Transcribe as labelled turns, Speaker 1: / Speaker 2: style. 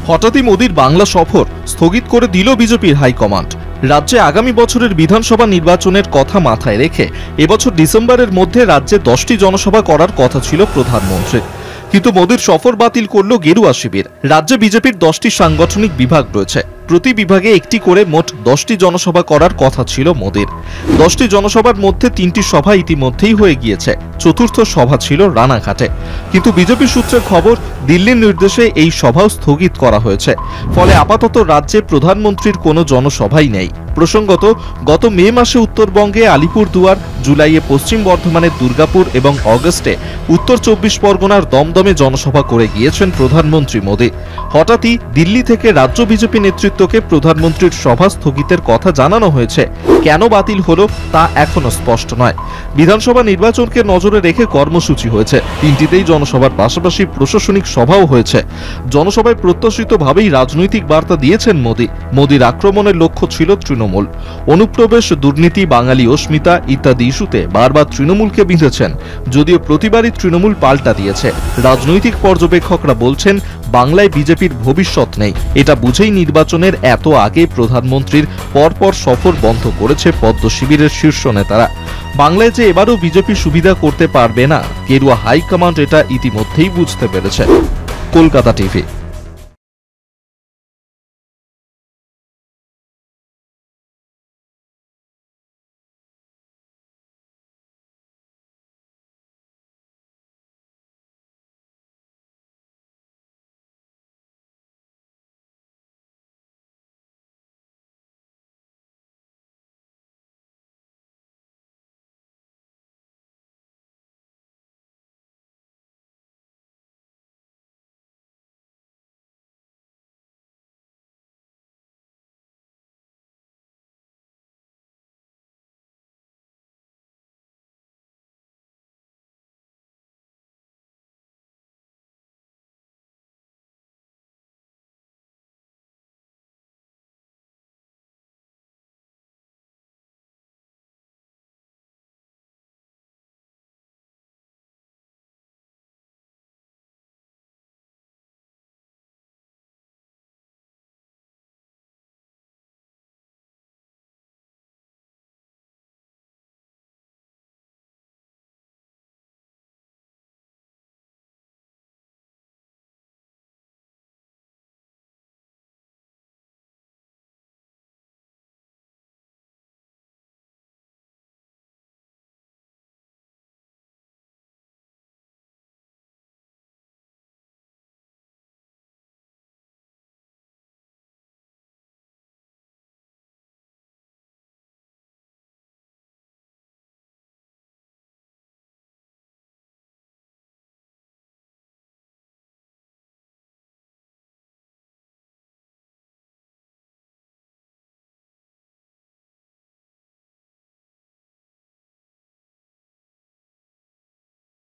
Speaker 1: হঠাৎই মোদির বাংলা সফর স্থগিত করে দিল বিজেপির হাইকমান্ড। রাজ্যে আগামী বছরের বিধানসভা নির্বাচনের কথা মাথায় রেখে এবছর ডিসেম্বরের মধ্যে রাজ্যে 10টি জনসভা করার কথা ছিল প্রধানমন্ত্রীর, কিন্তু মোদির সফর বাতিল করল গেরুয়া শিবির। রাজ্যে বিজেপির 10টি সাংগঠনিক বিভাগ রয়েছে, প্রতি বিভাগে একটি করে মোট 10টি জনসভা করার কথা ছিল মোদির। 10টি জনসভার মধ্যে 3টি সভা ইতিমধ্যেই হয়ে গিয়েছে, চতুর্থ সভা ছিল রানাঘাটে। কিন্তু বিজেপি সূত্রের খবর, দিল্লির নির্দেশে এই সভাও স্থগিত করা হয়েছে। ফলে আপাতত রাজ্যে প্রধানমন্ত্রীর কোনো জনসভাই নেই। প্রসঙ্গত, গত মে মাসে উত্তরবঙ্গে আলিপুরদুয়ার, জুলাইয়ে পশ্চিম বর্ধমানের দুর্গাপুর এবং অগস্টে উত্তর 24 পরগনার দমদমে জনসভা করে গিয়েছেন প্রধানমন্ত্রী মোদি। হঠাৎই দিল্লি থেকে রাজ্য বিজেপি নেতৃত্বকে প্রধানমন্ত্রীর সভা স্থগিতের কথা জানানো হয়েছে। কেন বাতিল হলো তা এখনো স্পষ্ট নয়। বিধানসভা নির্বাচনকে নজরে রেখে কর্মসূচি হয়েছে, 3টিতেই জনসভার পাশাপাশি প্রশাসনিক সভাও হয়েছে। জনসভায় প্রত্যাশিতভাবেই রাজনৈতিক বার্তা দিয়েছেন মোদি। মোদির আক্রমণের লক্ষ্য ছিল তৃণমূল। অনুপ্রবেশ, দুর্নীতি, বাঙালি অস্মিতা ইত্যাদি ইস্যুতে বারবার তৃণমূলকে বিঁধেছেন, যদিও প্রতিবারই তৃণমূল পাল্টা দিয়েছে। রাজনৈতিক পর্যবেক্ষকরা বলছেন, বাংলায় বিজেপির ভবিষ্যৎ নেই। এটা বুঝেই নির্বাচনের এত আগে প্রধানমন্ত্রীর পরপর সফর বন্ধ করেছে পদ্ম শিবিরের শীর্ষ নেতারা। বাংলায় যে এবারও বিজেপি সুবিধা করতে পারবে না, গেরুয়া হাইকমান্ড এটা ইতিমধ্যেই বুঝতে পেরেছে। কলকাতা টিভি।